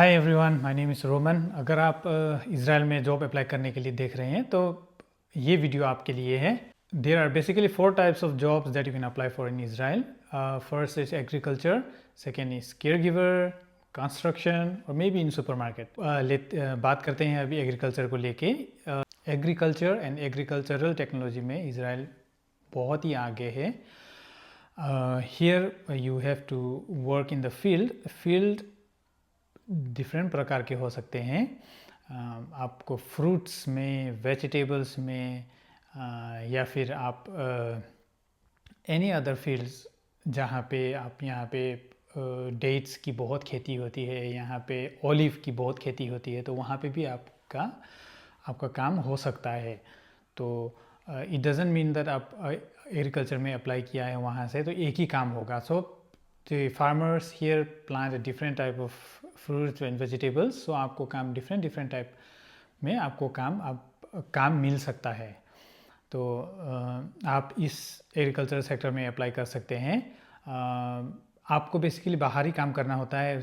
Hi everyone, my name is Roman. अगर आप Israel में जॉब अप्लाई करने के लिए देख रहे हैं तो ये वीडियो आपके लिए है। There are basically 4 types of jobs that you can apply for in Israel. First is agriculture, second is caregiver, construction और maybe in supermarket. बात करते हैं अभी एग्रीकल्चर को लेके। एग्रीकल्चर एंड एग्रीकल्चरल टेक्नोलॉजी में Israel बहुत ही आगे है। Here you have to work in the field different प्रकार के हो सकते हैं। आपको फ्रूट्स में, वेजिटेबल्स में, या फिर आप एनी अदर फील्ड्स जहाँ पे आप यहाँ पे डेट्स की बहुत खेती होती है, यहाँ पे ऑलिव की बहुत खेती होती है, तो वहाँ पे भी आपका काम हो सकता है। तो इट डज़ंट मीन दैट आप एग्रीकल्चर में अप्लाई किया है वहाँ से तो एक ही काम होगा। सो the farmers here plant a different type of fruits and vegetables, so आपको काम different type में आपको काम मिल सकता है। तो आप इस एग्रीकल्चर सेक्टर में अप्लाई कर सकते हैं। आपको बेसिकली बाहरी काम करना होता है।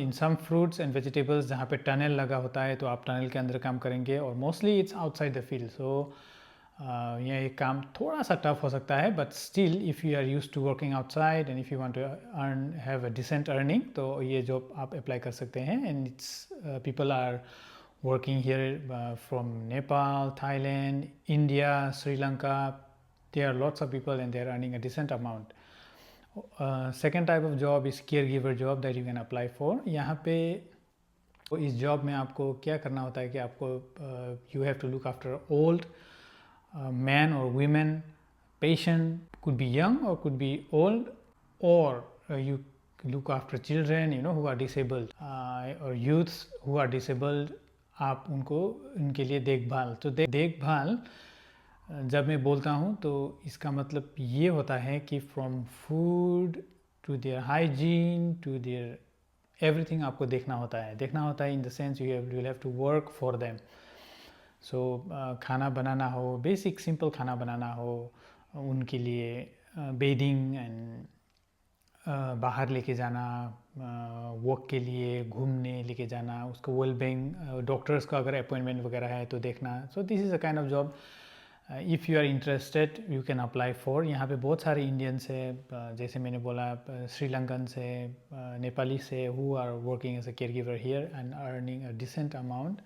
इन सम फ्रूट्स एंड वेजिटेबल्स जहाँ पे टनल लगा होता है तो आप टनल के अंदर काम करेंगे, और mostly it's outside the field. So यह एक काम थोड़ा सा टफ हो सकता है, but still if you are use to working outside and if you want to earn have a decent earning, तो ये जॉब आप अप्लाई कर सकते हैं। And it's people are working here from Nepal, Thailand, India, Sri Lanka. There are lots of people and they are earning a decent amount. Second type of job is caregiver job that you can apply for. यहाँ पे इस job में आपको क्या करना होता है कि आपको you have to look after old men or women, patient, could be young or could be old, or you look after children who are disabled, or youths who are disabled. आप उनके लिए देखभाल। तो देखभाल जब मैं बोलता हूँ तो इसका मतलब ये होता है कि from food to their hygiene to their everything आपको देखना होता है in the sense you have to work for them. So खाना बनाना हो, बेसिक सिंपल खाना बनाना हो, उनके लिए बेडिंग एंड बाहर लेके जाना, वॉक के लिए घूमने लेके जाना, उसको वेलबींग, डॉक्टर्स का अगर अपॉइंटमेंट वगैरह है तो देखना। So this is a kind of job if you are interested you can apply for. यहाँ पे बहुत सारे इंडियंस है, जैसे मैंने बोला श्रीलंकन से, नेपाली से, who are working as a caregiver here and earning a decent amount.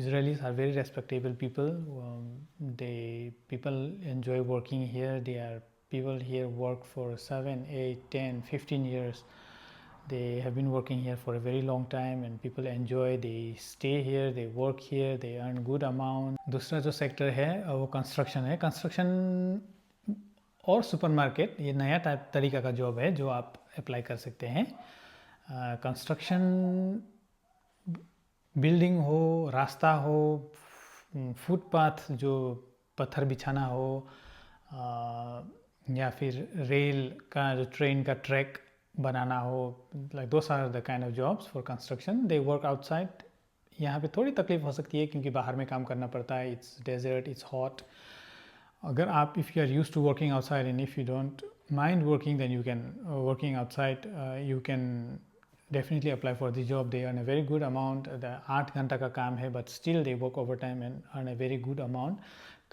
Israelis are very respectable people. People enjoy working here. People here work for 7, 8, 10, 15 years. They have been working here for a very long time and people enjoy, they stay here, they work here, they earn good amount. दूसरा जो sector है वो construction है। Construction और supermarket ये नया तरीका का जॉब है जो आप अप्लाई कर सकते हैं। कंस्ट्रक्शन बिल्डिंग हो, रास्ता हो, फुटपाथ जो पत्थर बिछाना हो, या फिर रेल का जो ट्रेन का ट्रैक बनाना हो, like those are the kind of jobs for construction. They work outside. यहाँ पे थोड़ी तकलीफ हो सकती है क्योंकि बाहर में काम करना पड़ता है, इट्स डेजर्ट, इट्स हॉट। अगर आप if you are use to working outside and if you don't mind working then you can working outside you can definitely apply for the job. They earn a very good amount. 8 घंटा का काम है, but still they work overtime and earn a very good amount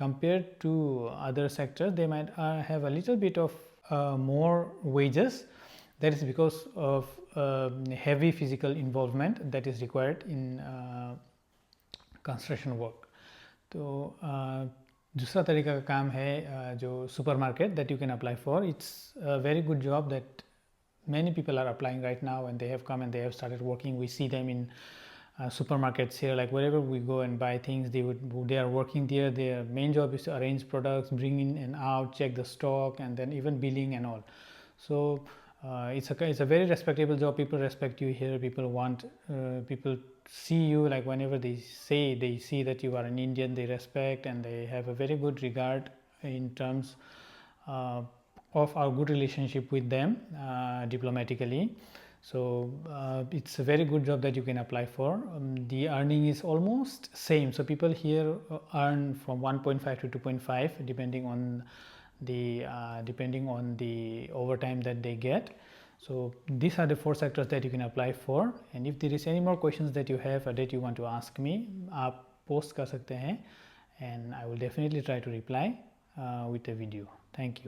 compared to other sectors. They might have a little bit of more wages. That is because of heavy physical involvement that is required in construction work. तो दूसरा तरीका का काम है जो supermarket that you can apply for. It's a very good job that many people are applying right now and they have come and they have started working. We see them in supermarkets here, like wherever we go and buy things, they are working there. Their main job is to arrange products, bring in and out, check the stock, and then even billing and all. So it's a very respectable job. People respect you here. People see you, like whenever they see that you are an Indian, they respect and they have a very good regard in terms of our good relationship with them diplomatically. So it's a very good job that you can apply for. The earning is almost same. So people here earn from 1.5 to 2.5 depending on the overtime that they get. So these are the 4 sectors that you can apply for, and if there is any more questions that you have or that you want to ask me, आप post कर सकते हैं, and I will definitely try to reply with a video. Thank you.